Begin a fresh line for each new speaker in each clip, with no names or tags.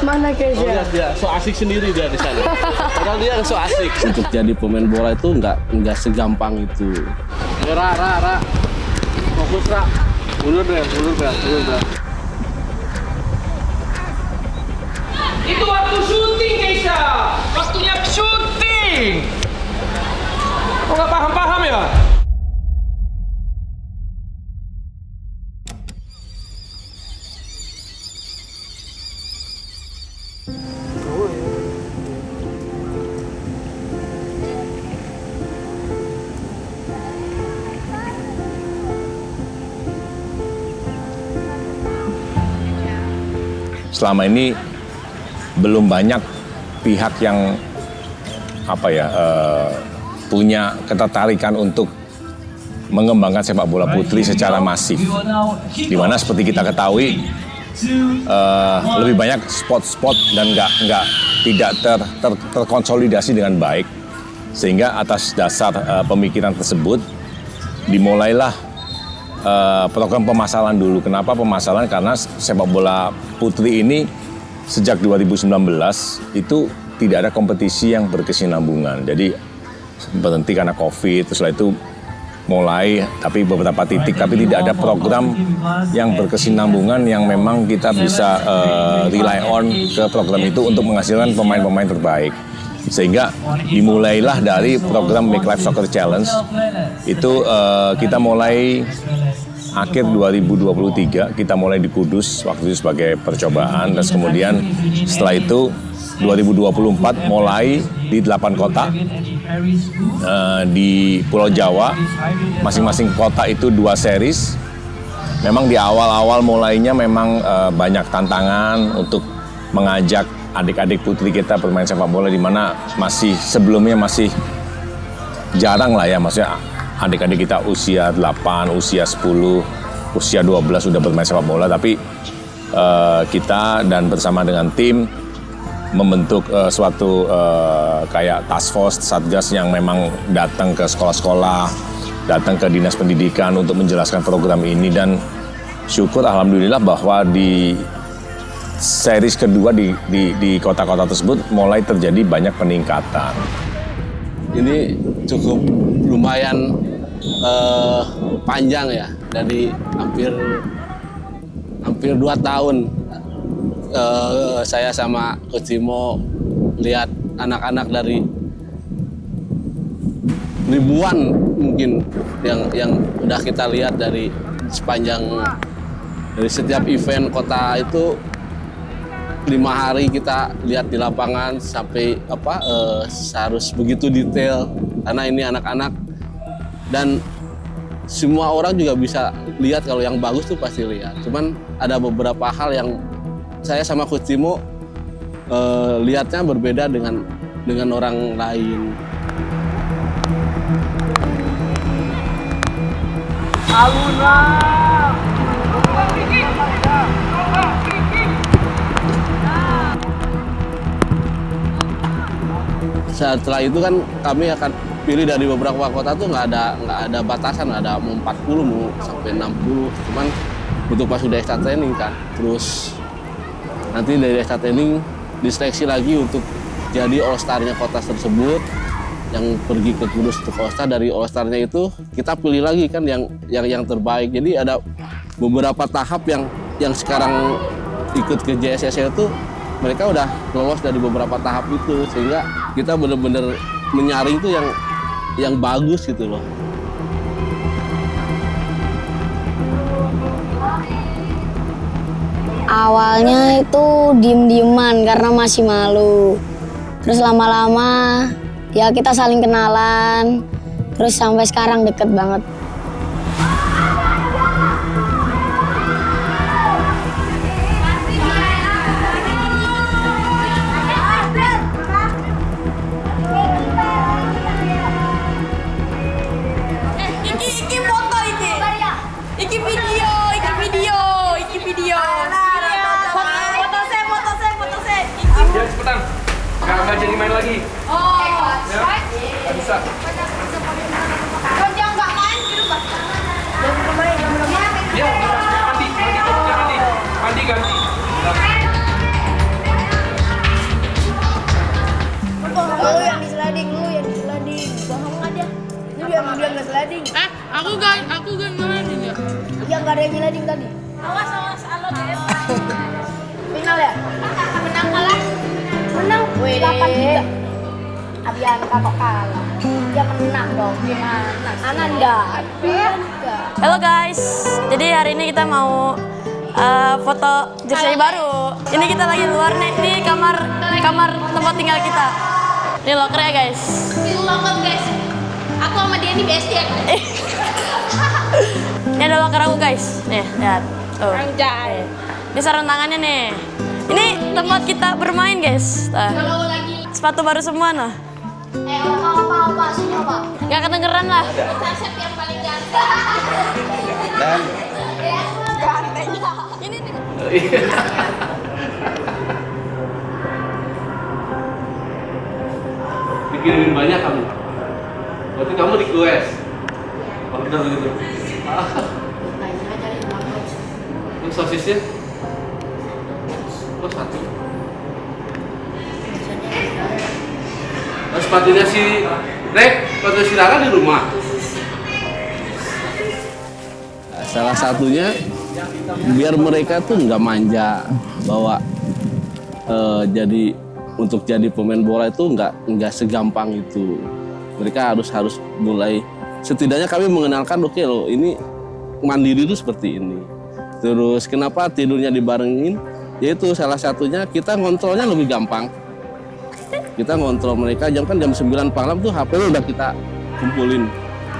Mana Keisha?
Lihat dia, so asik sendiri dia di sana. Padahal dia so asik. Untuk jadi pemain bola itu nggak segampang itu. Ra. Fokus Ra. Mundur deh.
Itu waktu syuting, Keisha. Waktunya syuting. Kok nggak paham ya?
Selama ini belum banyak pihak yang punya ketertarikan untuk mengembangkan sepak bola putri secara masif. Di mana seperti kita ketahui lebih banyak spot-spot dan tidak terkonsolidasi dengan baik, sehingga atas dasar pemikiran tersebut dimulailah program pemasaran dulu. Kenapa pemasaran? Karena sepak bola putri ini sejak 2019 itu tidak ada kompetisi yang berkesinambungan. Jadi berhenti karena COVID, setelah itu mulai tapi beberapa titik, tapi tidak ada program yang berkesinambungan yang memang kita bisa rely on ke program itu untuk menghasilkan pemain-pemain terbaik. Sehingga dimulailah dari program Make Life Soccer Challenge. Itu kita mulai akhir 2023, kita mulai di Kudus waktu itu sebagai percobaan. Dan kemudian setelah itu 2024 mulai di 8 kota di Pulau Jawa. Masing-masing kota itu 2 series. Memang di awal-awal mulainya memang banyak tantangan untuk mengajak adik-adik putri kita bermain sepak bola, di mana sebelumnya masih jarang lah ya, maksudnya adik-adik kita usia 8, usia 10, usia 12 sudah bermain sepak bola. Tapi kita dan bersama dengan tim membentuk suatu kayak task force, satgas yang memang datang ke sekolah-sekolah, datang ke dinas pendidikan untuk menjelaskan program ini. Dan syukur alhamdulillah bahwa di series kedua di kota-kota tersebut mulai terjadi banyak peningkatan.
Ini cukup lumayan panjang ya, dari hampir 2 tahun saya sama Coach Timo lihat anak-anak dari ribuan mungkin yang udah kita lihat dari setiap event kota itu. 5 hari kita lihat di lapangan sampai harus begitu detail karena ini anak-anak, dan semua orang juga bisa lihat kalau yang bagus tuh pasti lihat. Cuman ada beberapa hal yang saya sama Coach Timo lihatnya berbeda dengan orang lain.
Aluna.
Setelah itu kan kami akan pilih dari beberapa kota tuh nggak ada batasan, nggak ada mau 40 mau sampai 60. Cuman untuk pas sudah extra training kan, terus nanti dari extra training diseleksi lagi untuk jadi all star-nya kota tersebut, yang pergi ke Kudus untuk all star. Dari all star-nya itu kita pilih lagi kan yang terbaik. Jadi ada beberapa tahap yang sekarang ikut ke JSSL itu mereka udah lolos dari beberapa tahap itu, sehingga kita benar-benar menyaring itu yang bagus gitu loh.
Awalnya itu diem-dieman karena masih malu. Terus lama-lama ya kita saling kenalan. Terus sampai sekarang deket banget.
Cepetan, nggak jadi main lagi.
Oh,
ya? Nggak bisa.
Kalau dia nggak main, gitu Pak.
Iya, mandi ganti.
kalian kalau kalah. Ya menang dong, gimana? Ananda.
Halo guys, jadi hari ini kita mau foto jersey baru. Ini kita lagi luar nih, ini kamar tempat tinggal kita. Ini locker ya guys.
Ini locker guys. Aku sama dia nih BSD ya.
Ini ada locker aku guys. Nih, lihat. Tuh.
Anjay.
Ini sarung tangannya nih. Ini tempat kita bermain guys. Nah,
Kalau lagi
sepatu baru semua nah.
apa sini apa?
Gak kedengeran lah.
Sasep yang paling ganteng. Gantengnya.
Ini nih.
Dikirimin banyak kamu. Berarti kamu di QS. Oh, benar begitu. Ini sosisnya? Oh, satu. Nah, sepatunya si Rek, sepatu si Rara di rumah. Salah satunya biar mereka tuh nggak manja bahwa untuk jadi pemain bola itu nggak segampang itu. Mereka harus mulai, setidaknya kami mengenalkan oke loh ini mandiri itu seperti ini. Terus kenapa tidurnya dibarengin? Yaitu salah satunya kita ngontrolnya lebih gampang. Kita ngontrol mereka jam 9 malam tuh HP udah kita kumpulin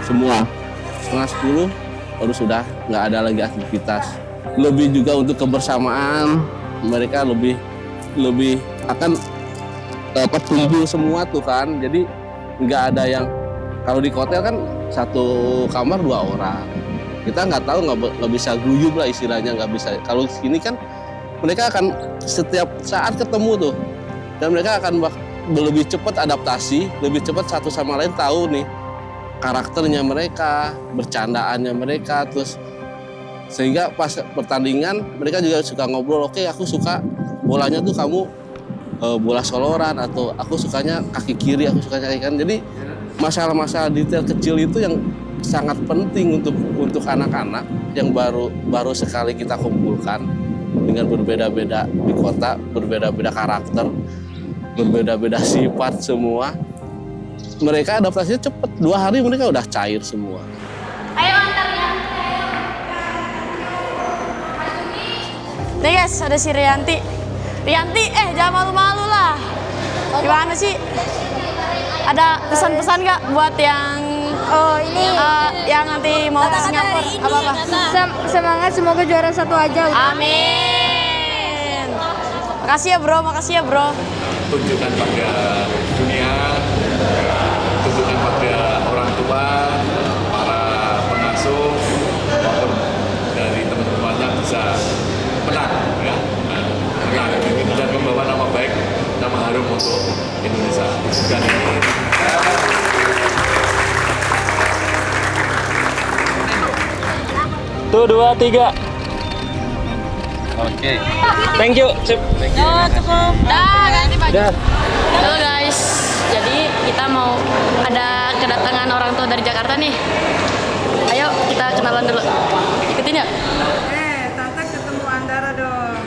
semua. Setengah 10 baru sudah nggak ada lagi aktivitas. Lebih juga untuk kebersamaan mereka lebih akan dapat kumpul semua tuh kan. Jadi nggak ada yang kalau di hotel kan satu kamar 2 orang. Kita nggak tahu nggak bisa guyub lah istilahnya nggak bisa. Kalau sini kan mereka akan setiap saat ketemu tuh dan mereka akan lebih cepat adaptasi, lebih cepat satu sama lain tahu nih karakternya mereka, bercandaannya mereka, terus sehingga pas pertandingan mereka juga suka ngobrol. Oke, aku suka bolanya tuh kamu bola soloran atau aku sukanya kaki kiri, aku sukanya kaki kanan. Jadi masalah-masalah detail kecil itu yang sangat penting untuk anak-anak yang baru sekali kita kumpulkan dengan berbeda-beda di kota, berbeda-beda karakter, berbeda-beda sifat semua. Mereka adaptasinya cepet, 2 hari mereka udah cair semua.
Ayo antar ya.
Nih guys, ada si Rianti. Rianti, jangan malu-malu lah. Gimana sih? Ada pesan-pesan nggak buat yang yang nanti mau ke Singapura? Apa-apa?
Semangat, semoga juara 1 aja.
Amin. Makasih ya bro.
Tunjukkan pada dunia, tunjukkan pada orang tua, para pengasuh, maupun dari teman-temannya bisa menang, ya. Menang dan membawa nama baik, nama harum untuk Indonesia. Dan ini.
Tuh 2, 3. Oke. Thank you. Sip.
Cukup. Ganti baju. Halo guys, jadi kita mau ada kedatangan orang tua dari Jakarta nih. Ayo kita kenalan dulu. Ikutin ya.
Tante ketemu Andara dong.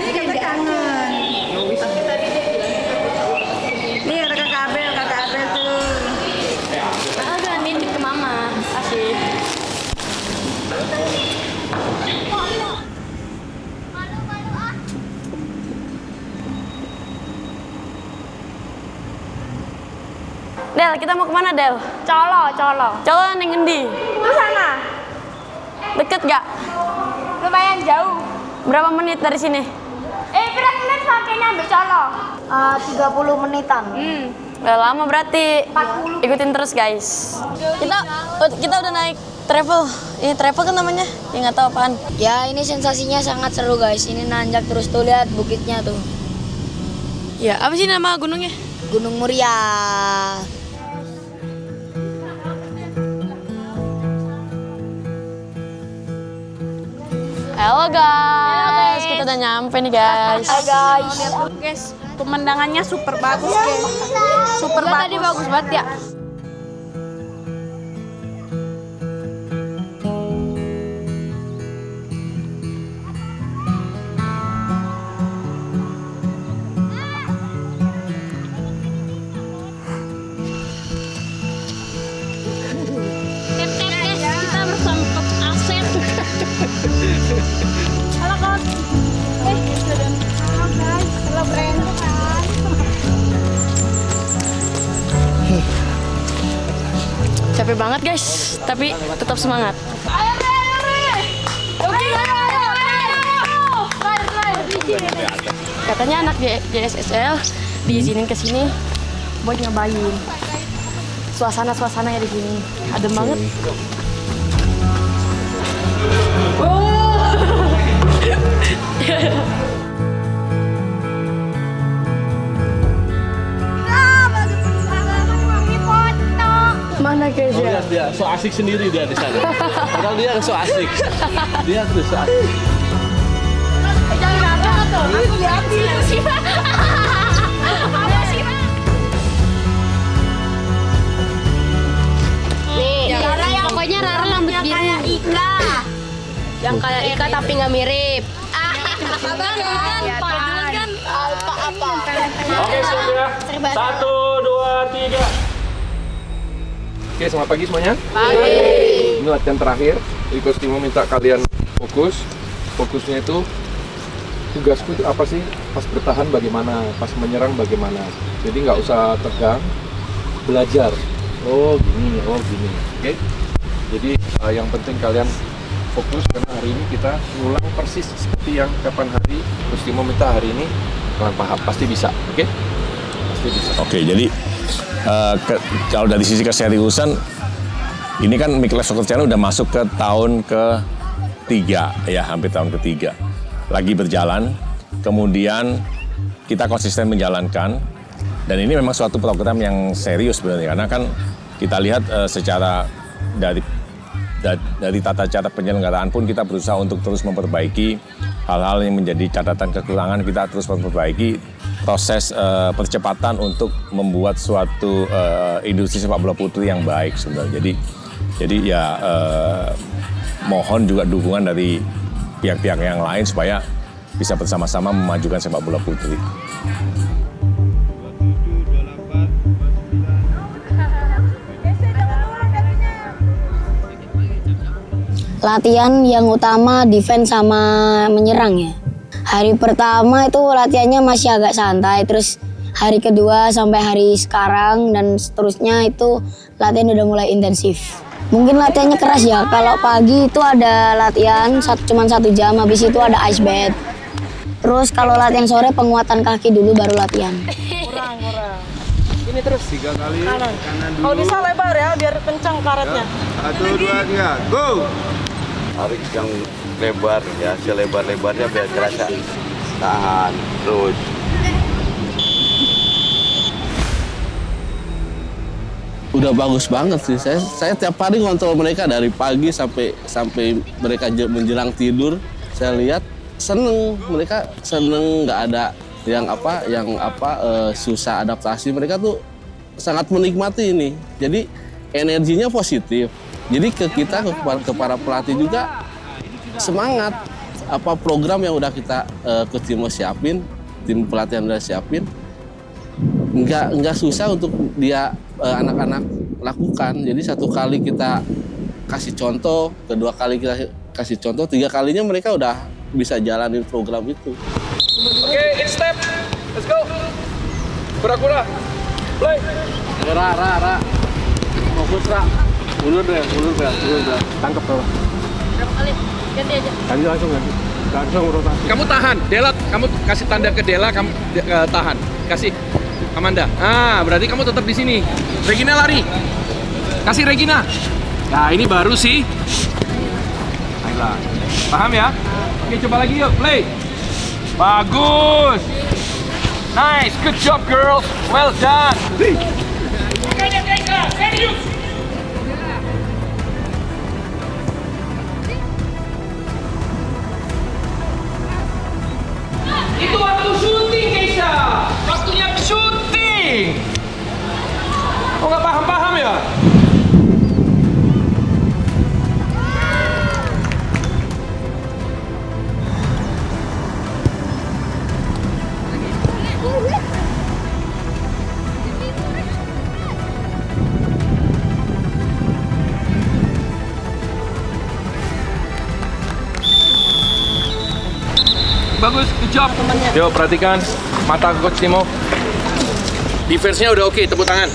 Ini kita kangen. Nih ada kakak Abel tuh.
Udah nitip ke mama. Kasih. Del, kita mau kemana Del?
Colo.
Colo yang ngendi?
Itu sana.
Deket gak?
Lumayan jauh.
Berapa menit dari sini?
Berapa menit pakainya ambil colo?
30 menitan.
Udah lama berarti.
40.
Ikutin terus guys. Kita udah naik travel. Ini travel kan namanya? Ya nggak tahu apaan.
Ya ini sensasinya sangat seru guys. Ini nanjak terus tuh lihat bukitnya tuh.
Ya apa sih nama gunungnya?
Gunung Muria.
Halo guys, kita udah nyampe nih guys.
Guys, pemandangannya super bagus guys. Super bagus.
Tadi bagus banget ya.
Capek banget guys, tapi tetap semangat. Katanya anak JSSL diizinin ke sini buat nyobain suasana-suasana ya di sini. Adem banget. Mana guys ya?
Lihat dia, so asik sendiri dia di sana. Padahal dia so asik. Dia tuh so asik.
Jangan tuh. Aku liatin sih. Apa sih, Pak?
Nih, pokoknya Rara rambut biru. Kayak Ika. Yang kayak Ika tapi nggak mirip.
Abang kan apa?
Oke, siap ya. 1, 2, 3. Oke, selamat pagi semuanya. Pagi. Ini latihan terakhir. Jadi Coach Timo minta kalian fokus. Fokusnya itu tugasku itu apa sih? Pas bertahan bagaimana, pas menyerang bagaimana. Jadi nggak usah tegang, belajar. Oh gini. Oke. Jadi yang penting kalian fokus karena hari ini kita ngulang persis seperti yang kapan hari Coach Timo minta hari ini kalian paham. Pasti bisa. Oke? Pasti bisa.
Oke, jadi kalau dari sisi keseriusan, ini kan Mikles Soccer Channel udah masuk ke tahun ketiga, ya hampir tahun ketiga. Lagi berjalan, kemudian kita konsisten menjalankan, dan ini memang suatu program yang serius sebenarnya, karena kan kita lihat secara dari tata cara penyelenggaraan pun kita berusaha untuk terus memperbaiki hal-hal yang menjadi catatan kekurangan, kita terus memperbaiki proses percepatan untuk membuat suatu industri sepak bola putri yang baik sebenarnya. Jadi ya mohon juga dukungan dari pihak-pihak yang lain supaya bisa bersama-sama memajukan sepak bola putri.
Latihan yang utama defense sama menyerang ya. Hari pertama itu latihannya masih agak santai, terus hari kedua sampai hari sekarang dan seterusnya itu latihan udah mulai intensif. Mungkin latihannya keras ya, kalau pagi itu ada latihan cuma 1 jam, habis itu ada ice bath. Terus kalau latihan sore penguatan kaki dulu baru latihan.
Kurang. Ini terus 3 kali kanan dulu.
Kalau bisa lebar ya, biar kencang karetnya.
1, 2, 3, go! Tarik yang lebar ya, selebar-lebarnya biar kerasa. Tahan, terus.
Udah bagus banget sih. Saya tiap hari ngontrol mereka dari pagi sampai mereka menjelang tidur. Saya lihat mereka seneng, nggak ada yang susah adaptasi. Mereka tuh sangat menikmati ini. Jadi energinya positif. Jadi ke para pelatih juga semangat. Apa program yang udah kita tim pelatihan udah siapin, nggak susah untuk dia anak-anak lakukan. Jadi 1 kali kita kasih contoh, kedua kali kita kasih contoh, 3 kalinya mereka udah bisa jalanin program itu.
Oke, in step. Let's go. Kura-kura. Play.
Ra. Fokus, Ra. Mundur deh. Tangkap kalau.
Berapa kali? Ganti aja.
Langsung rotasi.
Kamu tahan, Dela, kamu kasih tanda ke Dela, kamu tahan. Kasih Amanda. Berarti kamu tetap di sini. Regina lari. Kasih Regina. Nah, ini baru sih. Ayolah. Paham ya? Oke, coba lagi yuk. Play. Bagus. Nice. Good job, girls. Well done. Serius. Itu waktu syuting, Keisha. Waktunya syuting. Oh, nggak paham ya? Bagus, good job. Yuk, perhatikan mata Coach Timo. Defense-nya udah oke, tepuk tangan.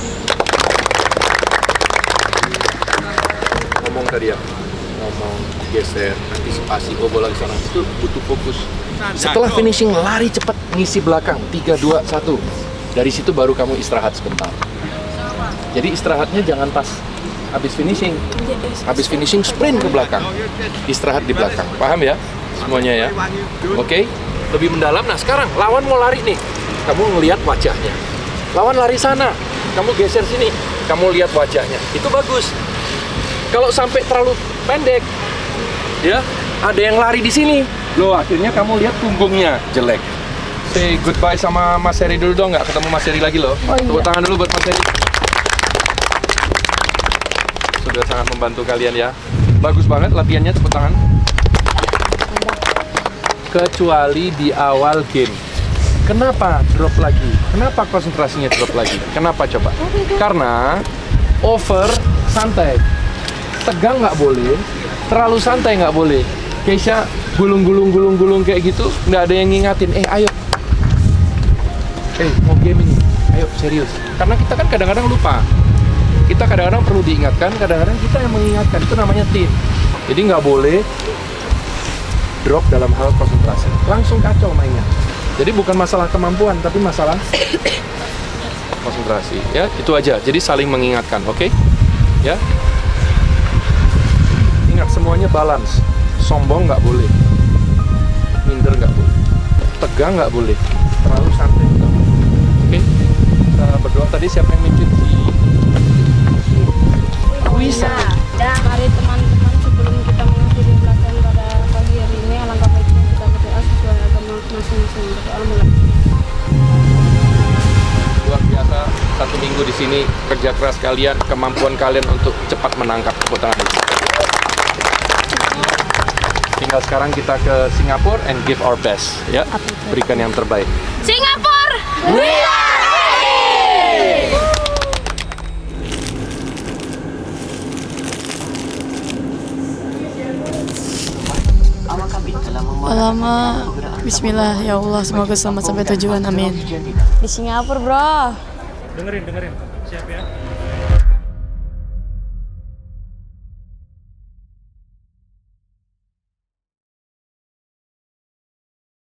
tadi ya, ngomong, geser, antisipasi, bola ke sana, itu butuh fokus. Setelah finishing, lari cepat, ngisi belakang, 3, 2, 1. Dari situ baru kamu istirahat sebentar. Jadi istirahatnya jangan pas habis finishing. Habis finishing, sprint ke belakang. Istirahat di belakang. Paham ya? Semuanya ya? Oke? Lebih mendalam. Nah sekarang, lawan mau lari nih. Kamu ngelihat wajahnya. Lawan lari sana. Kamu geser sini. Kamu lihat wajahnya. Itu bagus. Kalau sampai terlalu pendek, ya, ada yang lari di sini. Loh, akhirnya kamu lihat punggungnya jelek. Say goodbye sama Mas Heri dulu dong, nggak ketemu Mas Heri lagi loh. Tepuk tangan dulu buat Mas Heri. Sudah sangat membantu kalian ya. Bagus banget latihannya, tepuk tangan. Kecuali di awal game. Kenapa drop lagi? Kenapa konsentrasinya drop lagi? Kenapa coba? Karena over santai. Tegang nggak boleh, terlalu santai nggak boleh. Keisha gulung kayak gitu, nggak ada yang ngingatin. Ayo, mau game ini, ayo serius. Karena kita kan kadang-kadang lupa. Kita kadang-kadang perlu diingatkan, kadang-kadang kita yang mengingatkan. Itu namanya tim. Jadi nggak boleh drop dalam hal konsentrasi. Langsung kacau mainnya. Jadi bukan masalah kemampuan, tapi masalah konsentrasi. Ya, itu aja. Jadi saling mengingatkan, oke? Ya. Ingat semuanya balance. Sombong nggak boleh, minder nggak boleh, tegang nggak boleh, terlalu santai nggak boleh. Oke? Kita berdoa tadi siapa yang mimpin si Wisa?
Mari teman-teman, sebelum kita mengakhiri pelatihan pada pagi hari ini, alangkah baiknya kita berdoa sesuai agama masing-masing. Berdoa mulai.
Luar biasa, 1 minggu di sini, kerja keras kalian, kemampuan kalian untuk cepat menangkap. Tepuk tangan. Tinggal sekarang kita ke Singapura and give our best, ya. Berikan yang terbaik.
Singapura.
Alamak, bismillah, ya Allah, semoga selamat sampai tujuan, amin. Di Singapura, bro.
Dengerin, siap ya.